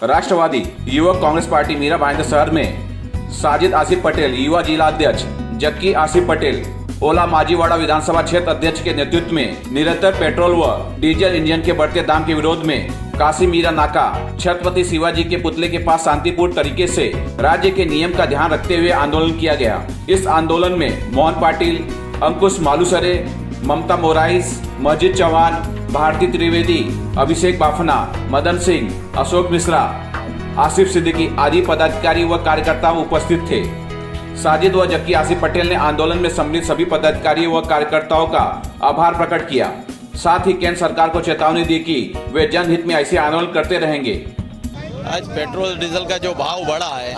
राष्ट्रवादी युवक कांग्रेस पार्टी मीरा भाईंदर शहर में साजिद आसिफ पटेल युवा जिला अध्यक्ष, जक्की आसिफ पटेल ओला माजीवाड़ा विधानसभा क्षेत्र अध्यक्ष के नेतृत्व में निरंतर पेट्रोल व डीजल इंजन के बढ़ते दाम के विरोध में काशी मीरा नाका छत्रपति शिवाजी के पुतले के पास शांतिपूर्ण तरीके से राज्य के नियम का ध्यान रखते हुए आंदोलन किया गया। इस आंदोलन में मोहन पाटिल, अंकुश मालूसरे, ममता मोराइस, मस्जिद चौहान, भारती त्रिवेदी, अभिषेक बाफना, मदन सिंह, अशोक मिश्रा, आसिफ सिद्दीकी आदि पदाधिकारी व कार्यकर्ता उपस्थित थे। साजिद व जक्की आसिफ पटेल ने आंदोलन में सम्मिलित सभी पदाधिकारी व कार्यकर्ताओं का आभार प्रकट किया। साथ ही केंद्र सरकार को चेतावनी दी कि वे जनहित में ऐसे आंदोलन करते रहेंगे। आज पेट्रोल डीजल का जो भाव बढ़ा है,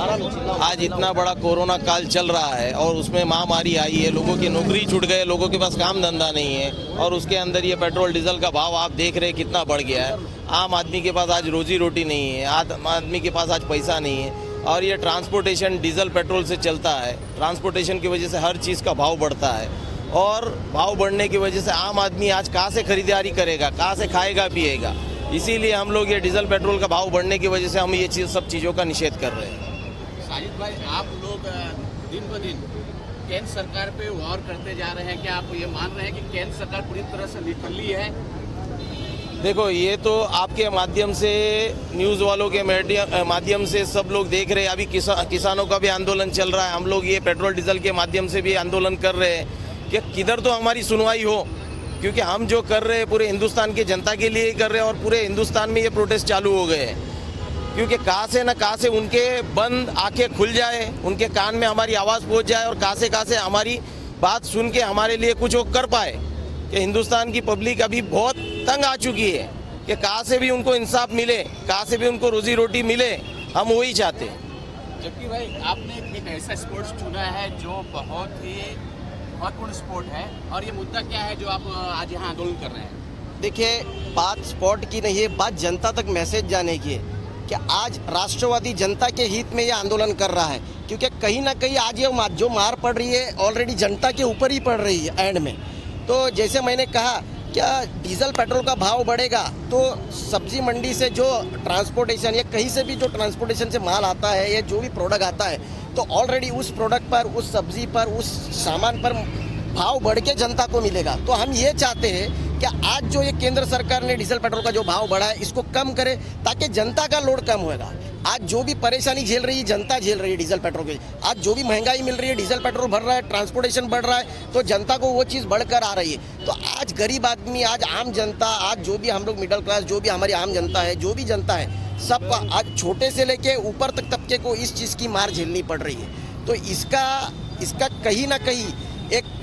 आज इतना बड़ा कोरोना काल चल रहा है और उसमें महामारी आई है, लोगों की नौकरी छूट गए, लोगों के पास काम धंधा नहीं है और उसके अंदर ये पेट्रोल डीजल का भाव आप देख रहे हैं कितना बढ़ गया है। आम आदमी के पास आज रोजी रोटी नहीं है, आम आदमी के पास आज पैसा नहीं है और ये ट्रांसपोर्टेशन डीजल पेट्रोल से चलता है। ट्रांसपोर्टेशन की वजह से हर चीज़ का भाव बढ़ता है और भाव बढ़ने की वजह से आम आदमी आज कहाँ से खरीदारी करेगा, कहाँ से खाएगा पिएगा। इसीलिए हम लोग ये डीजल पेट्रोल का भाव बढ़ने की वजह से हम ये सब चीज़ों का निषेध कर रहे हैं। साजिद भाई, आप लोग दिन ब दिन केंद्र सरकार पे वार करते जा रहे हैं, क्या आप ये मान रहे हैं कि केंद्र सरकार पूरी तरह से निठल्ली है? देखो, ये तो आपके माध्यम से, न्यूज़ वालों के माध्यम से सब लोग देख रहे हैं। अभी किसानों का भी आंदोलन चल रहा है, हम लोग ये पेट्रोल डीजल के माध्यम से भी आंदोलन कर रहे हैं कि किधर तो हमारी सुनवाई हो, क्योंकि हम जो कर रहे हैं पूरे हिंदुस्तान की जनता के लिए ही कर रहे हैं और पूरे हिंदुस्तान में ये प्रोटेस्ट चालू हो गए हैं। क्योंकि कहाँ से न कहाँ से उनके बंद आंखें खुल जाए, उनके कान में हमारी आवाज़ पहुँच जाए और कहाँ से हमारी बात सुन के हमारे लिए कुछ वो कर पाए। कि हिंदुस्तान की पब्लिक अभी बहुत तंग आ चुकी है कि कहाँ से भी उनको इंसाफ मिले, कहाँ से भी उनको रोजी रोटी मिले, हम वही चाहते हैं। जबकि भाई, आपने एक ऐसा स्पोर्ट्स चुना है जो बहुत ही महत्वपूर्ण स्पोर्ट है और ये मुद्दा क्या है जो आप आज यहाँ आंदोलन कर रहे हैं? देखिए, बात स्पोर्ट की नहीं है, बात जनता तक मैसेज जाने की है कि आज राष्ट्रवादी जनता के हित में ये आंदोलन कर रहा है। क्योंकि कहीं ना कहीं आज ये जो मार पड़ रही है ऑलरेडी जनता के ऊपर ही पड़ रही है एंड में। तो जैसे मैंने कहा, क्या डीजल पेट्रोल का भाव बढ़ेगा तो सब्जी मंडी से जो ट्रांसपोर्टेशन या कहीं से भी जो ट्रांसपोर्टेशन से माल आता है या जो भी प्रोडक्ट आता है, तो ऑलरेडी उस प्रोडक्ट पर, उस सब्जी पर, उस सामान पर भाव बढ़ के जनता को मिलेगा। तो हम ये चाहते हैं कि आज जो ये केंद्र सरकार ने डीजल पेट्रोल का जो भाव बढ़ा है इसको कम करे ताकि जनता का लोड कम होगा। आज जो भी परेशानी झेल रही है जनता झेल रही है डीजल पेट्रोल की, आज जो भी महंगाई मिल रही है, डीजल पेट्रोल बढ़ रहा है, ट्रांसपोर्टेशन बढ़ रहा है, तो जनता को वो चीज़ बढ़कर आ रही है। तो आज गरीब आदमी, आज आम जनता, आज जो भी हम लोग मिडिल क्लास, जो भी हमारी आम जनता है, जो भी जनता है, सबका आज छोटे से लेके ऊपर तक तबके को इस चीज़ की मार झेलनी पड़ रही है। तो इसका कहीं ना कहीं एक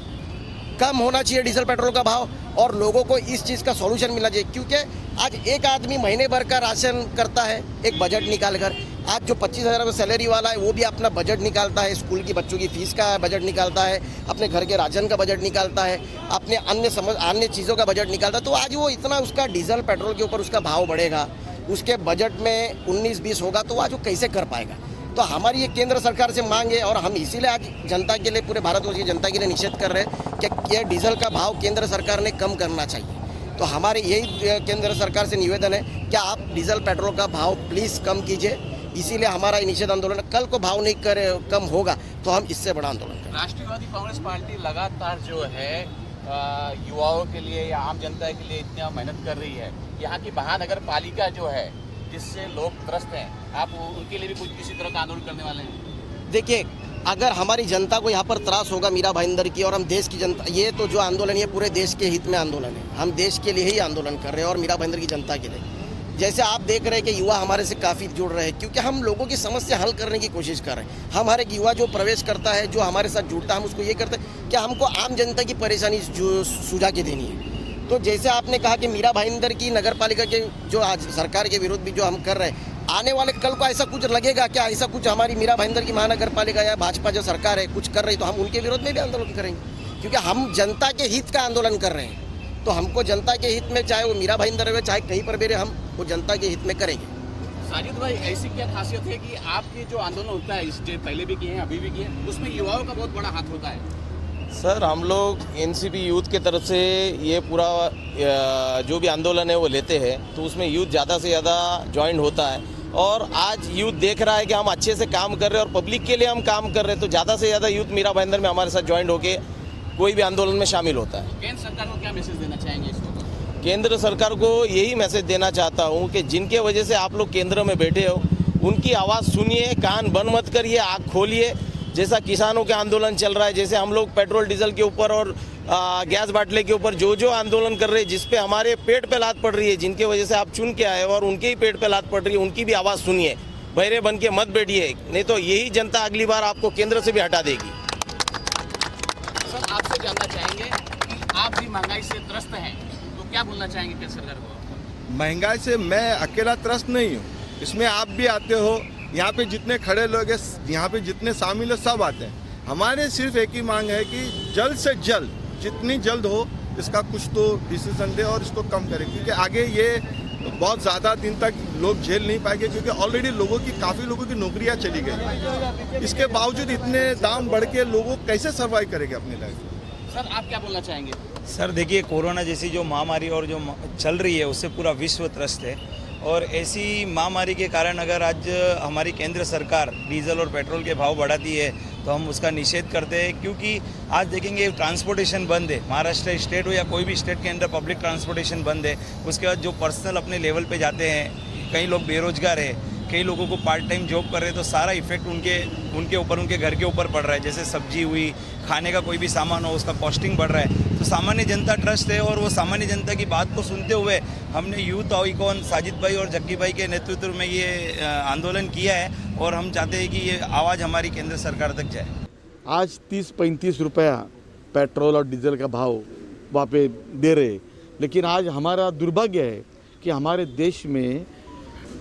कम होना चाहिए डीजल पेट्रोल का भाव और लोगों को इस चीज़ का सॉल्यूशन मिलना चाहिए। क्योंकि आज एक आदमी महीने भर का राशन करता है एक बजट निकाल कर, आज जो 25,000 सैलरी वाला है वो भी अपना बजट निकालता है, स्कूल की बच्चों की फीस का बजट निकालता है, अपने घर के राशन का बजट निकालता है, अपने अन्य चीज़ों का बजट निकालता है। तो आज वो इतना उसका डीजल पेट्रोल के ऊपर उसका भाव बढ़ेगा, उसके बजट में 19-20 होगा, तो आज वो कैसे कर पाएगा। तो हमारी ये केंद्र सरकार से मांग है और हम इसीलिए आज जनता के लिए, पूरे भारतवर्ष की जनता के लिए निषेध कर रहे हैं कि यह डीजल का भाव केंद्र सरकार ने कम करना चाहिए। तो हमारे यही केंद्र सरकार से निवेदन है कि आप डीजल पेट्रोल का भाव प्लीज़ कम कीजिए। इसीलिए हमारा निषेध आंदोलन, कल को भाव नहीं कम होगा तो हम इससे बड़ा आंदोलन करेंगे। राष्ट्रवादी कांग्रेस पार्टी लगातार जो है युवाओं के लिए या आम जनता के लिए इतना मेहनत कर रही है। यहाँ की महानगर पालिका जो है जिससे लोग त्रस्त हैं, आप उनके लिए भी कुछ किसी तरह का आंदोलन करने वाले हैं? देखिए, अगर हमारी जनता को यहाँ पर त्रास होगा मीरा भाईंदर की और हम देश की जनता, ये तो जो आंदोलन है पूरे देश के हित में आंदोलन है, हम देश के लिए ही आंदोलन कर रहे हैं और मीरा भाईंदर की जनता के लिए। जैसे आप देख रहे हैं कि युवा हमारे से काफ़ी जुड़ रहे हैं क्योंकि हम लोगों की समस्या हल करने की कोशिश कर रहे हैं। हम हर एक युवा जो प्रवेश करता है, जो हमारे साथ जुड़ता है, हम उसको ये करते हैं कि हमको आम जनता की परेशानी जो सुझा के देनी है। तो जैसे आपने कहा कि मीरा भाईंदर की नगर पालिका के जो आज सरकार के विरोध भी जो हम कर रहे हैं, आने वाले कल को ऐसा कुछ लगेगा क्या, ऐसा कुछ हमारी मीरा भाईंदर की महानगर पालिका या भाजपा जो सरकार है कुछ कर रही, तो हम उनके विरोध में भी आंदोलन करेंगे। क्योंकि हम जनता के हित का आंदोलन कर रहे हैं, तो हमको जनता के हित में, चाहे वो मीरा भाईंदर है चाहे कहीं पर भी रहे, हम वो जनता के हित में करेंगे। साजिद भाई, ऐसी क्या खासियत है कि आपके जो आंदोलन होता है, इससे पहले भी किए हैं, अभी भी किए हैं, उसमें युवाओं का बहुत बड़ा हाथ होता है? सर, हम लोग एनसीपी यूथ के तरफ से ये पूरा जो भी आंदोलन है वो लेते हैं, तो उसमें यूथ ज़्यादा से ज़्यादा ज्वाइन होता है और आज यूथ देख रहा है कि हम अच्छे से काम कर रहे हैं और पब्लिक के लिए हम काम कर रहे हैं, तो ज़्यादा से ज़्यादा यूथ मीरा भाईंदर में हमारे साथ ज्वाइन होके कोई भी आंदोलन में शामिल होता है। केंद्र सरकार को क्या मैसेज देना चाहेंगे इस वक्त? केंद्र सरकार को यही मैसेज देना चाहता हूँ कि जिनके वजह से आप लोग केंद्र में बैठे हो, उनकी आवाज़ सुनिए, कान बंद मत करिए, आँख खोलिए। जैसा किसानों के आंदोलन चल रहा है, जैसे हम लोग पेट्रोल डीजल के ऊपर और गैस बाटले के ऊपर जो आंदोलन कर रहे हैं, जिस पे हमारे पेट पे लात पड़ रही है, जिनके वजह से आप चुन के आए और उनके ही पेट पे लात पड़ रही है, उनकी भी आवाज़ सुनिए। बहरे बन के मत बैठिए, नहीं तो यही जनता अगली बार आपको केंद्र से भी हटा देगी। सर, आपसे जानना चाहेंगे कि आप भी महंगाई से त्रस्त हैं, तो क्या बोलना चाहेंगे केंद्र सरकार को? महंगाई से मैं अकेला त्रस्त नहीं हूँ, इसमें आप भी आते हो, यहाँ पे जितने खड़े लोग हैं, यहाँ पे जितने शामिल है, सब आते हैं। हमारे सिर्फ एक ही मांग है कि जल्द से जल्द, जितनी जल्द हो, इसका कुछ तो डिसीजन दे और इसको कम करें, क्योंकि आगे ये बहुत ज़्यादा दिन तक लोग झेल नहीं पाएंगे, क्योंकि ऑलरेडी काफ़ी लोगों की नौकरियाँ चली गई। इसके बावजूद इतने दाम बढ़ के लोगों कैसे सर्वाइव करेंगे अपनी लाइफ? सर, आप क्या बोलना चाहेंगे? सर देखिए, कोरोना जैसी जो महामारी और जो चल रही है, उससे पूरा विश्व त्रस्त है। और ऐसी महामारी के कारण अगर आज हमारी केंद्र सरकार डीजल और पेट्रोल के भाव बढ़ाती है, तो हम उसका निषेध करते हैं। क्योंकि आज देखेंगे ट्रांसपोर्टेशन बंद है, महाराष्ट्र स्टेट हो या कोई भी स्टेट के अंदर पब्लिक ट्रांसपोर्टेशन बंद है। उसके बाद जो पर्सनल अपने लेवल पे जाते हैं, कई लोग बेरोजगार है, कई लोगों को पार्ट टाइम जॉब कर रहे हैं, तो सारा इफेक्ट उनके ऊपर, उनके घर के ऊपर पड़ रहा है। जैसे सब्जी हुई, खाने का कोई भी सामान हो, उसका कॉस्टिंग बढ़ रहा है। तो सामान्य जनता ट्रस्ट है, और वो सामान्य जनता की बात को सुनते हुए हमने यूथ आइकॉन साजिद भाई और जक्की भाई के नेतृत्व में ये आंदोलन किया है, और हम चाहते हैं कि ये आवाज़ हमारी केंद्र सरकार तक जाए। आज 30-35 रुपया पेट्रोल और डीजल का भाव वहाँ पे दे रहे, लेकिन आज हमारा दुर्भाग्य है कि हमारे देश में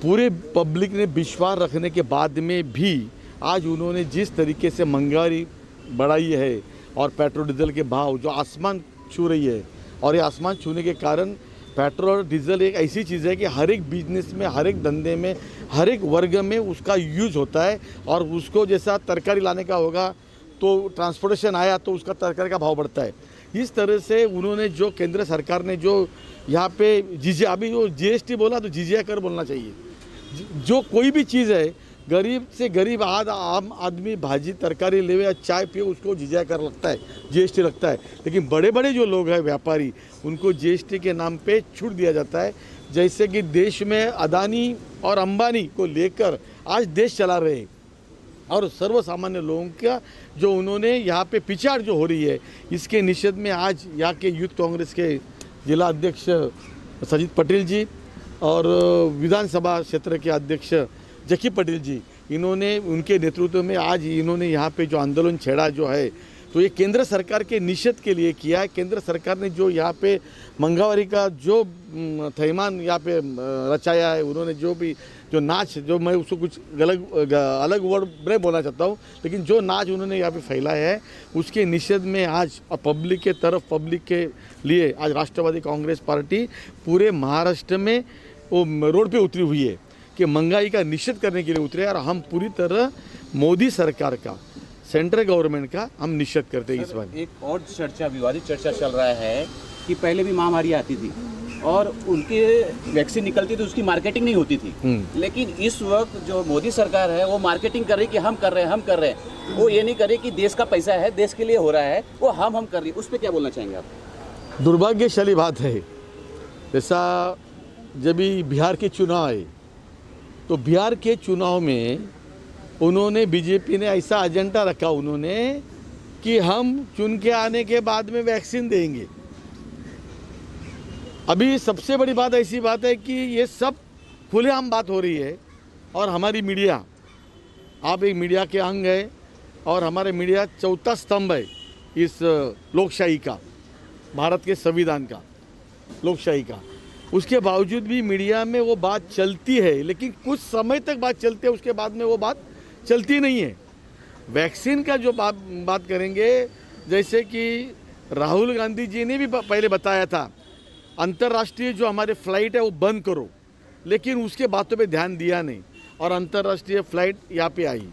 पूरे पब्लिक ने विश्वास रखने के बाद में भी आज उन्होंने जिस तरीके से महंगाई बढ़ाई है और पेट्रोल डीजल के भाव जो आसमान छू रही है, और ये आसमान छूने के कारण पेट्रोल और डीजल एक ऐसी चीज़ है कि हर एक बिजनेस में, हर एक धंधे में, हर एक वर्ग में उसका यूज होता है। और उसको जैसा तरकारी लाने का होगा तो ट्रांसपोर्टेशन आया तो उसका तरकारी का भाव बढ़ता है। इस तरह से उन्होंने जो केंद्र सरकार ने जो यहाँ पे अभी वो GST बोला तो जिजिया कर बोलना चाहिए। जो कोई भी चीज़ है, गरीब से गरीब आम आदमी भाजी तरकारी लेवे या चाय पिए, उसको जिजिया कर लगता है, GST लगता है। लेकिन बड़े बड़े जो लोग हैं व्यापारी, उनको GST के नाम पे छूट दिया जाता है। जैसे कि देश में अदानी और अंबानी को लेकर आज देश चला रहे हैं, और सर्वसामान्य लोगों का जो उन्होंने यहाँ पे पिछाड़ जो हो रही है, इसके निषेध में आज यहाँ के यूथ कांग्रेस के जिला अध्यक्ष सजित पटेल जी और विधानसभा क्षेत्र के अध्यक्ष जक्की पटेल जी, इन्होंने उनके नेतृत्व में आज इन्होंने यहाँ पे जो आंदोलन छेड़ा जो है, तो ये केंद्र सरकार के निषेध के लिए किया है। केंद्र सरकार ने जो यहाँ पे महंगाई का जो थैमान यहाँ पे रचाया है, उन्होंने जो नाच, जो मैं उसको कुछ अलग वर्ड नहीं बोलना चाहता हूँ, लेकिन जो नाच उन्होंने यहाँ पे फैलाया है, उसके निषेध में आज पब्लिक के तरफ, पब्लिक के लिए आज राष्ट्रवादी कांग्रेस पार्टी पूरे महाराष्ट्र में वो रोड पे उतरी हुई है कि महंगाई का निषेध करने के लिए उतरे। और हम पूरी तरह मोदी सरकार का, सेंट्रल गवर्नमेंट का हम निषेध करते हैं। इस बार एक और चर्चा, विवादित चर्चा चल रहा है कि पहले भी महामारी आती थी और उनके वैक्सीन निकलती थी, उसकी मार्केटिंग नहीं होती थी। लेकिन इस वक्त जो मोदी सरकार है, वो मार्केटिंग कर रही कि हम कर रहे हैं। वो ये नहीं कर रही कि देश का पैसा है, देश के लिए हो रहा है, वो हम कर रही है। उस पर क्या बोलना चाहेंगे आप? दुर्भाग्यशाली बात है। जैसा जब भी बिहार के चुनाव आए, तो बिहार के चुनाव में उन्होंने, बीजेपी ने ऐसा एजेंडा रखा उन्होंने कि हम चुन के आने के बाद में वैक्सीन देंगे। अभी सबसे बड़ी बात ऐसी बात है कि ये सब खुलेआम बात हो रही है, और हमारी मीडिया, आप एक मीडिया के अंग है, और हमारे मीडिया चौथा स्तंभ है इस लोकशाही का, भारत के संविधान का, लोकशाही का। उसके बावजूद भी मीडिया में वो बात चलती है, लेकिन कुछ समय तक बात चलती है, उसके बाद में वो बात चलती नहीं है। वैक्सीन का जो बात करेंगे, जैसे कि राहुल गांधी जी ने भी पहले बताया था, अंतर्राष्ट्रीय जो हमारे फ़्लाइट है वो बंद करो, लेकिन उसके बातों पे ध्यान दिया नहीं, और अंतर्राष्ट्रीय फ़्लाइट यहाँ पे आई।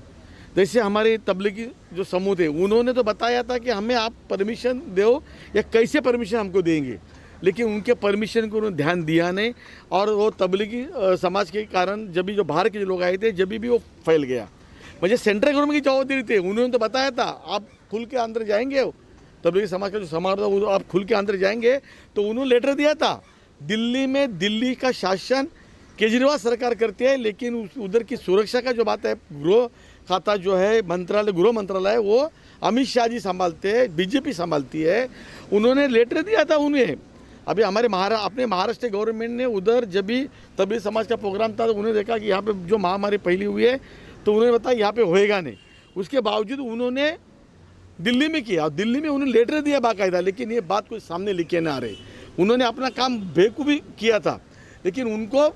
जैसे हमारे तबलीगी जो समूह थे, उन्होंने तो बताया था कि हमें आप परमिशन दो, या कैसे परमिशन हमको देंगे। लेकिन उनके परमिशन को उन्होंने ध्यान दिया नहीं, और वो तबलीगी समाज के कारण जब भी जो बाहर के जो लोग आए थे जब भी वो फैल गया। मुझे सेंट्रल गवर्नमेंट की जवाबदारी थी, उन्होंने तो बताया था आप खुल के अंदर जाएंगे, तबलीगी समाज का जो समारोह था वो आप खुल के अंदर जाएंगे, तो उन्होंने लेटर दिया था। दिल्ली में दिल्ली का शासन केजरीवाल सरकार करती है, लेकिन उधर की सुरक्षा का जो बात है, गृह खाता जो है मंत्रालय, गृह मंत्रालय, वो अमित शाह जी संभालते हैं, बीजेपी संभालती है। उन्होंने लेटर दिया था उन्हें। अभी हमारे अपने महाराष्ट्र गवर्नमेंट ने उधर जब भी तबलीगी समाज का प्रोग्राम था तो उन्होंने देखा कि यहाँ पे जो महामारी फैली हुई है, तो उन्होंने बताया यहाँ पे होएगा नहीं। उसके बावजूद उन्होंने दिल्ली में किया, और दिल्ली में उन्होंने लेटर दिया बाकायदा, लेकिन ये बात कोई सामने लिखे ना आ रही। उन्होंने अपना काम बेवकूफ़ी किया था, लेकिन उनको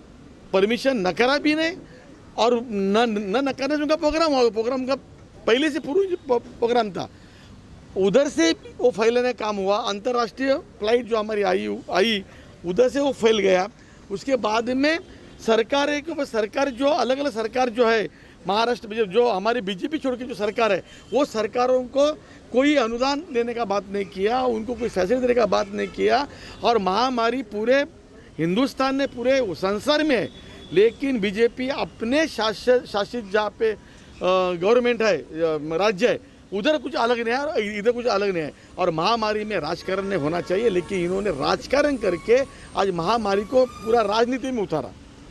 परमिशन न करा भी नहीं, और न करने से उनका प्रोग्राम का पहले से पूर्व प्रोग्राम था, उधर से वो फैलने का काम हुआ। अंतर्राष्ट्रीय फ्लाइट जो हमारी आई उधर से वो फैल गया। उसके बाद में सरकार जो अलग अलग सरकार जो है महाराष्ट्र में, जो हमारी बीजेपी छोड़ के जो सरकार है, वो सरकारों को कोई अनुदान देने का बात नहीं किया, उनको कोई फैसिलिटी देने का बात नहीं किया, और महामारी पूरे हिंदुस्तान में, पूरे संसार में है। लेकिन बीजेपी अपने शासित जहाँ पे गवर्नमेंट है, राज्य है, उधर कुछ अलग नहीं है और इधर कुछ अलग नहीं है। और महामारी में राजकारण नहीं होना चाहिए, लेकिन इन्होंने राजकारण करके आज महामारी को पूरा राजनीति में उतारा।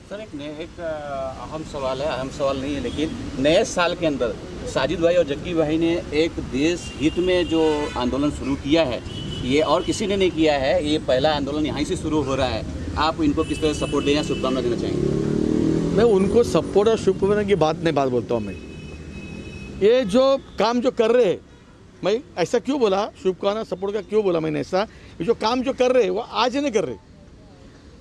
सर एक अहम सवाल है, अहम सवाल नहीं है, लेकिन नए साल के अंदर साजिद भाई और जग्गी भाई ने एक देश हित में जो आंदोलन शुरू किया है, ये और किसी ने नहीं किया है, ये पहला आंदोलन यहाँ से शुरू हो रहा है। आप इनको किस तरह सपोर्ट देना, शुभकामना देना चाहेंगे? मैं उनको सपोर्ट और शुभकामना की बात बोलता हूँ। मैं ये जो काम जो कर रहे हैं, मैं ऐसा क्यों बोला, शुभकामना सपोर्ट का क्यों बोला मैंने ऐसा, ये जो काम जो कर रहे हैं वो आज नहीं कर रहे।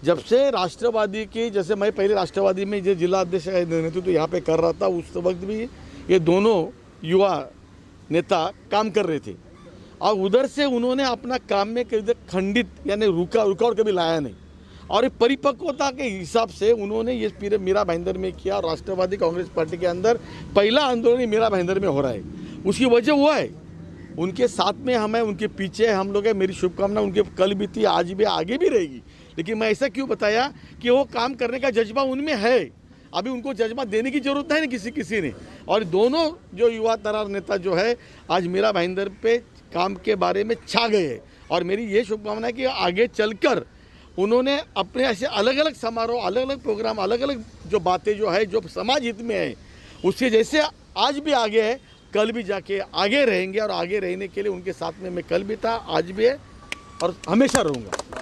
जब से राष्ट्रवादी की, जैसे मैं पहले राष्ट्रवादी में जो जिला अध्यक्ष नेतृत्व यहाँ पे कर रहा था, उस वक्त भी ये दोनों युवा नेता काम कर रहे थे, और उधर से उन्होंने अपना काम में कभी खंडित यानी रुकावट कभी लाया नहीं, और परिपक्वता के हिसाब से उन्होंने ये पूरे मीरा भाईंदर में किया। और राष्ट्रवादी कांग्रेस पार्टी के अंदर पहला आंदोलन मीरा भाईंदर में हो रहा है, उसकी वजह वो है, उनके साथ में हम हैं, उनके पीछे हम लोग हैं। मेरी शुभकामना उनके कल भी थी, आज भी, आगे भी रहेगी। लेकिन मैं ऐसा क्यों बताया कि वो काम करने का जज्बा उनमें है, अभी उनको जज्बा देने की जरूरत है नहीं किसी ने। और दोनों जो युवा तरार नेता जो है आज मीरा भाईंदर पे काम के बारे में छा गए हैं, और मेरी ये शुभकामना है कि आगे चलकर उन्होंने अपने ऐसे अलग अलग समारोह, अलग अलग प्रोग्राम, अलग अलग जो बातें जो है, जो समाज हित में है, उससे जैसे आज भी आगे है, कल भी जाके आगे रहेंगे। और आगे रहने के लिए उनके साथ में मैं कल भी था, आज भी है, और हमेशा रहूँगा।